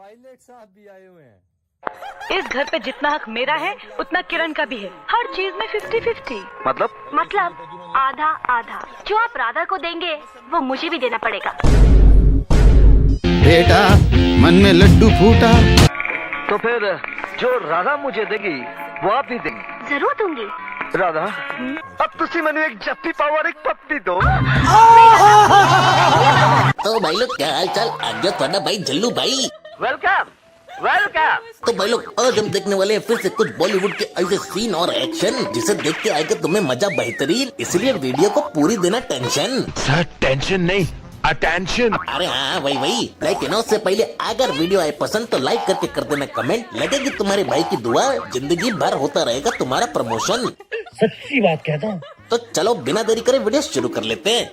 Pilot साहब भी आए हुए हैं। इस घर पे जितना हक मेरा है उतना किरण का भी है। हर चीज में 50-50। मतलब आधा आधा। जो आप राधा को देंगे वो मुझे भी देना पड़ेगा। बेटा मन में लड्डू फूटा तो फिर जो राधा मुझे देगी वो आप ही देंगी। जरूर दूंगी। राधा अब तुसी मैंने एक जप्पी पावर एक पप्पी दो। तो भाई लोग क्या हाल चाल? आज थोड़ा भाई जल्लू भाई वेलकम वेलकम। तो भाई लोग आज हम देखने वाले हैं फिर से कुछ बॉलीवुड के ऐसे सीन और एक्शन जिसे देख के आएगा तुम्हें मजा बेहतरीन। इसलिए वीडियो को पूरी देना टेंशन। सर टेंशन नहीं अटेंशन। अरे हाँ वही लेकिन उससे पहले अगर वीडियो आए पसंद तो लाइक करके कर देना कमेंट। लगेगी तुम्हारे भाई की दुआ, जिंदगी भर होता रहेगा तुम्हारा प्रमोशन। सच्ची बात कहता हूँ। तो चलो बिना देरी करे वीडियो शुरू कर लेते हैं।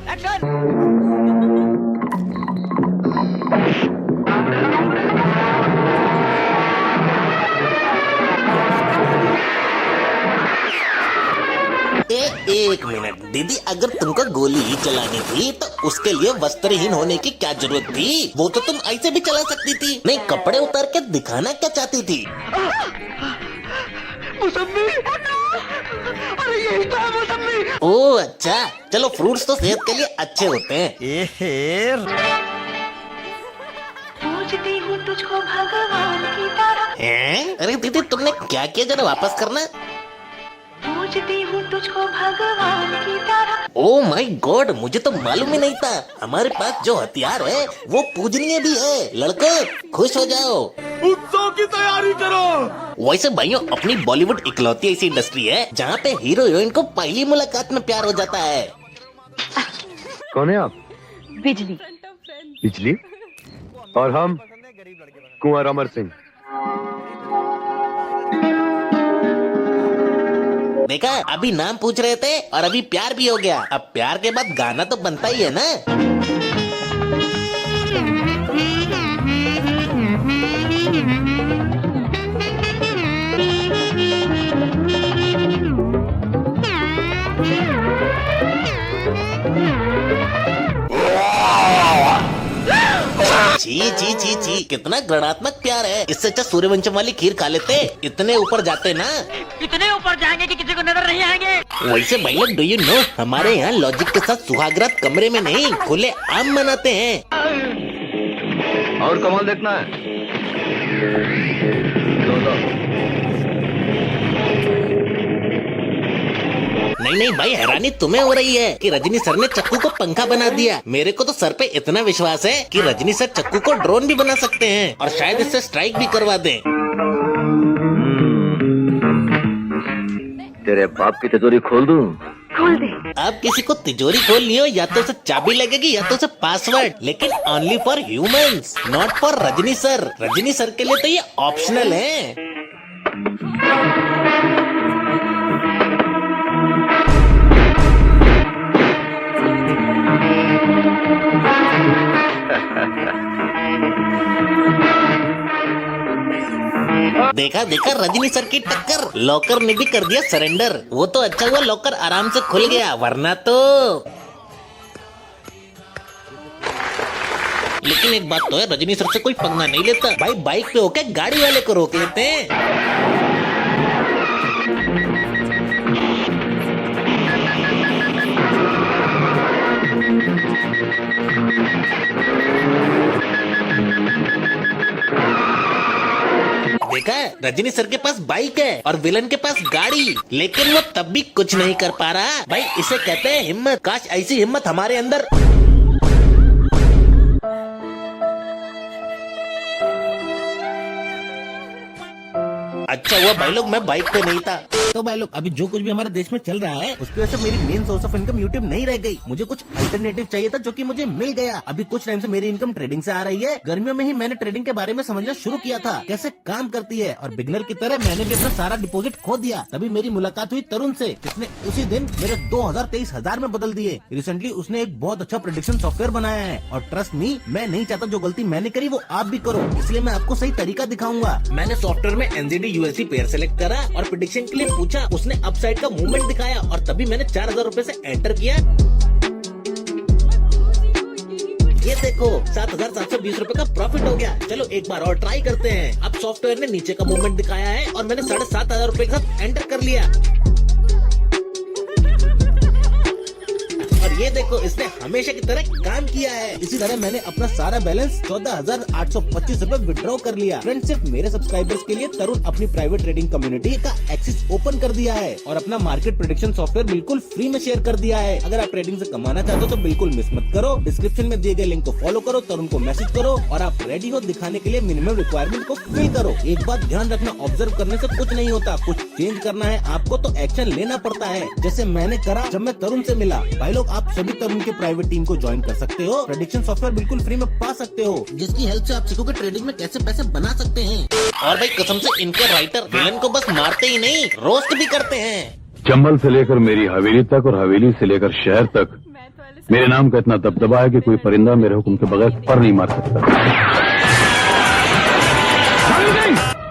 एक मिनट दीदी, अगर तुमको गोली ही चलानी थी तो उसके लिए वस्त्रहीन होने की क्या जरूरत थी? वो तो तुम ऐसे भी चला सकती थी। नहीं, कपड़े उतार के दिखाना क्या चाहती थी? मौसमी, अरे यही तो है मौसमी। ओह अच्छा, चलो फ्रूट्स तो सेहत के लिए अच्छे होते हैं। पूजती हूँ तुझको भगवान की तरह। हैं? अरे दीदी तुमने क्या किया, जरा वापस करना। पूजती हूँ तुझको भगवान की तरह। ओह माय गॉड, मुझे तो मालूम ही नहीं था। हमारे पास जो हथियार है वो पूजनीय भी है। लड़कों खुश हो जाओ, उत्सव की तैयारी करो। वैसे भाइयों अपनी बॉलीवुड इकलौती ऐसी इंडस्ट्री है जहाँ पे हीरो हीरोइन को पहली मुलाकात में प्यार हो जाता है। कौन है आप? बिजली। बिजली और हम कुंवर अमर सिंह। देखा, अभी नाम पूछ रहे थे और अभी प्यार भी हो गया। अब प्यार के बाद गाना तो बनता ही है ना। ची ची ची ची, कितना घृणात्मक प्यार है। इससे अच्छा सूर्यवंशम वाली खीर खा लेते, इतने ऊपर जाते ना। इतने ऊपर जाएंगे कि किसी को नजर नहीं आएंगे। वैसे भाई लोग, डू यू नो हमारे यहाँ लॉजिक के साथ सुहागरात कमरे में नहीं खुले आम मनाते हैं। और कमाल देखना है? नहीं भाई, हैरानी तुम्हें हो रही है कि रजनी सर ने चक्कू को पंखा बना दिया। मेरे को तो सर पे इतना विश्वास है कि रजनी सर चक्कू को ड्रोन भी बना सकते हैं और शायद इससे स्ट्राइक भी करवा दें। तेरे बाप की तिजोरी खोल दूं? खोल दे। अब किसी को तिजोरी खोलनी हो या तो उसे चाबी लगेगी या तो उसे पासवर्ड, लेकिन only for humans, not for Rajni sir. Rajni sir के लिए तो ये ऑप्शनल है। देखा देखा रजनी सर की टक्कर, लॉकर ने भी कर दिया सरेंडर। वो तो अच्छा हुआ लॉकर आराम से खुल गया, वरना तो। लेकिन एक बात तो है, रजनी सर से कोई पंगा नहीं लेता भाई। बाइक पे होके गाड़ी वाले को रोक लेते हैं। देखा, रजनी सर के पास बाइक है और विलन के पास गाड़ी, लेकिन वो तब भी कुछ नहीं कर पा रहा भाई। इसे कहते हैं हिम्मत। काश ऐसी हिम्मत हमारे अंदर। अच्छा हुआ भाई लोग मैं बाइक पे नहीं था। तो भाई लोग अभी जो कुछ भी हमारे देश में चल रहा है उसकी वजह से मेरी main source of income YouTube नहीं रह गई। मुझे कुछ अल्टरनेटिव चाहिए था जो कि मुझे मिल गया। अभी कुछ टाइम से मेरी इनकम ट्रेडिंग से आ रही है। गर्मियों में ही मैंने ट्रेडिंग के बारे में समझना शुरू किया था, कैसे काम करती है, और बिगनर की तरह मैंने भी अपना सारा डिपॉजिट खो दिया। तभी मेरी मुलाकात हुई तरुण से, जिसने उसी दिन मेरे 2023,000 में बदल दिए। रिसेंटली उसने एक बहुत अच्छा प्रेडिक्शन सॉफ्टवेयर बनाया है और ट्रस्ट मी, मैं नहीं चाहता जो गलती मैंने करी वो आप भी करो, इसलिए मैं आपको सही तरीका दिखाऊंगा। मैंने सॉफ्टवेयर में NZD USD पेयर सेलेक्ट करा और प्रेडिक्शन के लिए पूछा। उसने अपसाइड का मूवमेंट दिखाया और तभी मैंने 4,000 रुपए से एंटर किया। ये ये देखो 7,720 रुपए का प्रॉफिट हो गया। चलो एक बार और ट्राई करते हैं। अब सॉफ्टवेयर ने नीचे का मूवमेंट दिखाया है और मैंने 7,500 रुपए के साथ एंटर कर लिया। और ये देखो इसने हमेशा की तरह काम किया है। इसी तरह मैंने अपना सारा बैलेंस 14,825 रुपए विड्रॉ कर लिया। फ्रेंड, सिर्फ मेरे सब्सक्राइबर्स के लिए तरुण अपनी प्राइवेट ट्रेडिंग कम्युनिटी का एक्सेस ओपन कर दिया है और अपना मार्केट प्रेडिक्शन सॉफ्टवेयर बिल्कुल फ्री में शेयर कर दिया है। अगर आप ट्रेडिंग से कमाना चाहते हो तो बिल्कुल मिस मत करो। डिस्क्रिप्शन में दिए गए लिंक को फॉलो करो, तरुण को मैसेज करो और आप रेडी हो दिखाने के लिए मिनिमम रिक्वायरमेंट को फिल करो। एक बात ध्यान रखना, ऑब्जर्व करने से कुछ नहीं होता। कुछ चेंज करना है आपको तो एक्शन लेना पड़ता है, जैसे मैंने करा जब मैं तरुण से मिला। भाई लोग, आप सभी तरुण के प्राइवेट टीम को ज्वाइन कर सकते हो। प्रेडिक्शन सॉफ्टवेयर बिल्कुल फ्री में पा सकते हो, जिसकी हेल्प से आप सीखोगे ट्रेडिंग में कैसे पैसे बना सकते हैं। और भाई कसम से इनके राइटर विलन को बस मारते ही नहीं, रोस्ट भी करते हैं। चंबल से लेकर मेरी हवेली तक और हवेली से लेकर शहर तक मेरे नाम का इतना दबदबा है कि कोई परिंदा मेरे हुक्म के बगैर पर नहीं मार सकता।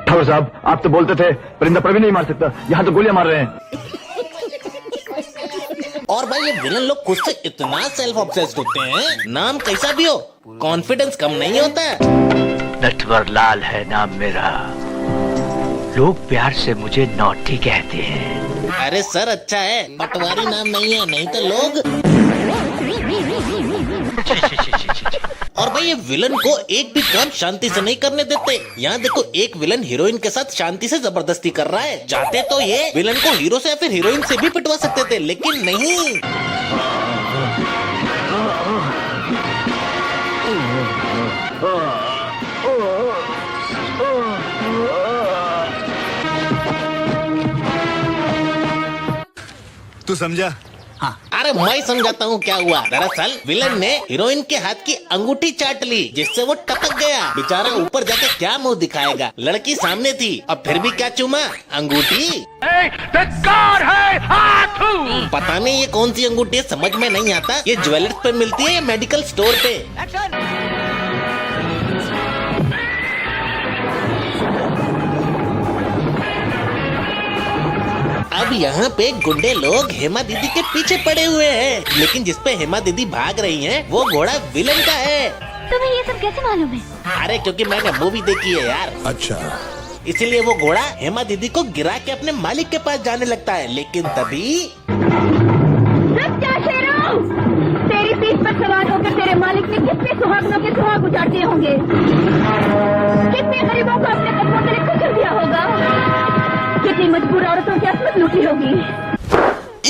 ठाकुर साहब, आप तो बोलते थे परिंदा पर भी नहीं मार सकता, यहाँ तो गोलियां मार रहे हैं। और भाई ये विलन लोग खुद से इतना सेल्फ ऑब्सेस्ड होते हैं, नाम कैसा भी हो कॉन्फिडेंस कम नहीं होता। नटवर लाल है नाम मेरा, लोग प्यार से मुझे नौटी कहते हैं। अरे सर अच्छा है, पटवारी नाम नहीं है, नहीं तो लोग। और भाई ये विलन को एक भी काम शांति से नहीं करने देते। यहाँ देखो एक विलन हीरोइन के साथ शांति से जबरदस्ती कर रहा है। चाहते तो ये विलन को हीरो से या फिर हीरोइन से भी पिटवा सकते थे, लेकिन नहीं। तू समझा? अरे मैं समझाता हूँ क्या हुआ। दरअसल विलन ने हीरोइन के हाथ की अंगूठी चाट ली, जिससे वो टपक गया। बेचारा ऊपर जाके क्या मुंह दिखाएगा, लड़की सामने थी और फिर भी क्या चूमा, अंगूठी। पता नहीं ये कौन सी अंगूठी है, समझ में नहीं आता। ये ज्वेलर्स पे मिलती है या मेडिकल स्टोर पे। अब यहाँ पे गुंडे लोग हेमा दीदी के पीछे पड़े हुए हैं, लेकिन जिसपे हेमा दीदी भाग रही हैं, वो घोड़ा विलन का है। तुम्हें ये सब कैसे मालूम है? अरे क्योंकि मैंने मूवी देखी है यार। अच्छा, इसीलिए वो घोड़ा हेमा दीदी को गिरा के अपने मालिक के पास जाने लगता है, लेकिन तभी तेरी पीठ पर सवार होकर तेरे मालिक ने कितने सुहागनों के सुहाग उजाड़ दिए होंगे, कितने गरीबों को अपने कदमों तले कुचल दिया होगा, कितनी मजबूर औरतों की असमत लूटी होगी।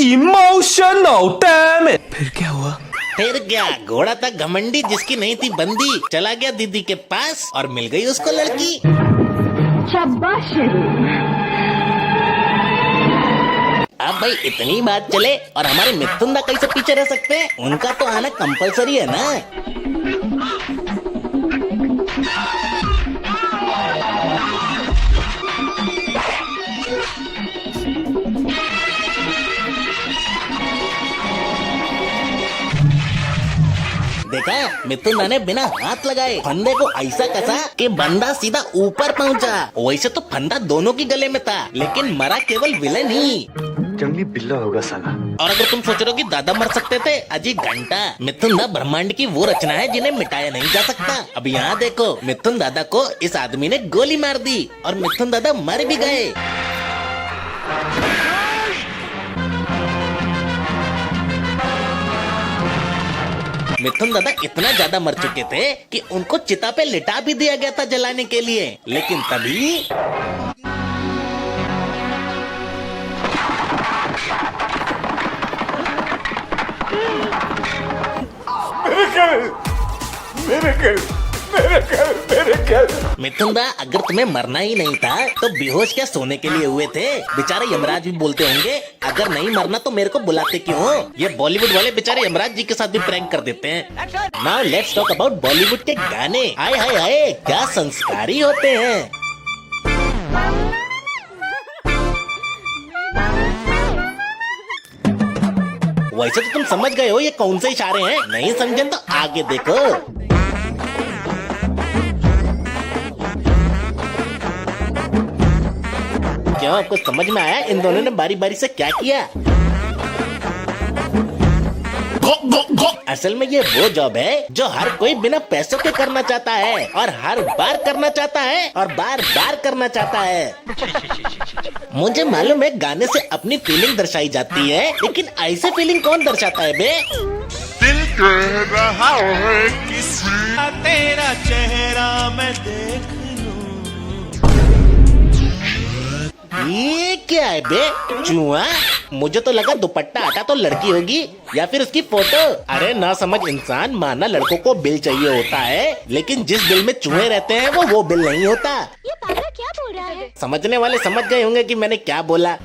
Emotional damage. फिर क्या हुआ? फिर क्या, घोड़ा था घमंडी जिसकी नहीं थी बंदी, चला गया दीदी के पास और मिल गई उसको लड़की। शाबाश। अब भाई इतनी बात चले और हमारे मिथुन दा कैसे पीछे रह सकते हैं, उनका तो आना कंपलसरी है ना। देखा, मिथुन दा ने बिना हाथ लगाए फंदे को ऐसा कसा कि बंदा सीधा ऊपर पहुंचा। वैसे तो फंदा दोनों के गले में था, लेकिन मरा केवल विलन ही। जंगली बिल्ला होगा साला। और अगर तुम सोच रहे हो कि दादा मर सकते थे, अजी घंटा। मिथुन दा ब्रह्मांड की वो रचना है जिन्हें मिटाया नहीं जा सकता। अब यहाँ देखो, मिथुन दादा को इस आदमी ने गोली मार दी और मिथुन दादा मर भी गए। मिथुन दादा इतना ज्यादा मर चुके थे कि उनको चिता पे लिटा भी दिया गया था जलाने के लिए, लेकिन तभी मिथुन दा, अगर तुम्हें मरना ही नहीं था तो बेहोश क्या सोने के लिए हुए थे? बेचारे यमराज भी बोलते होंगे, अगर नहीं मरना तो मेरे को बुलाते क्यों हो? ये बॉलीवुड वाले बेचारे यमराज जी के साथ भी प्रैंक कर देते हैं। Now let's talk about Bollywood के गाने। हाय हाय हाय, क्या संस्कारी होते हैं। वैसे तो तुम समझ गए हो ये कौन से इशारे हैं, नहीं समझे तो आगे देखो। क्यों, आपको समझ में आया इन दोनों ने बारी बारी से क्या किया? असल में ये वो जॉब है जो हर कोई बिना पैसों के करना चाहता है और हर बार करना चाहता है और बार बार करना चाहता है। मुझे मालूम है गाने से अपनी फीलिंग दर्शाई जाती है, लेकिन ऐसे फीलिंग कौन दर्शाता है बे? दिल कह रहा है किसी तेरा चेहरा मैं देख ये क्या है बे? चूहा? मुझे तो लगा दुपट्टा आता तो लड़की होगी या फिर उसकी फोटो। अरे ना समझ इंसान, माना लड़कों को बिल चाहिए होता है, लेकिन जिस बिल में चूहे रहते हैं वो बिल नहीं होता। ये पागल क्या बोल रहा है? समझने वाले समझ गए होंगे कि मैंने क्या बोला।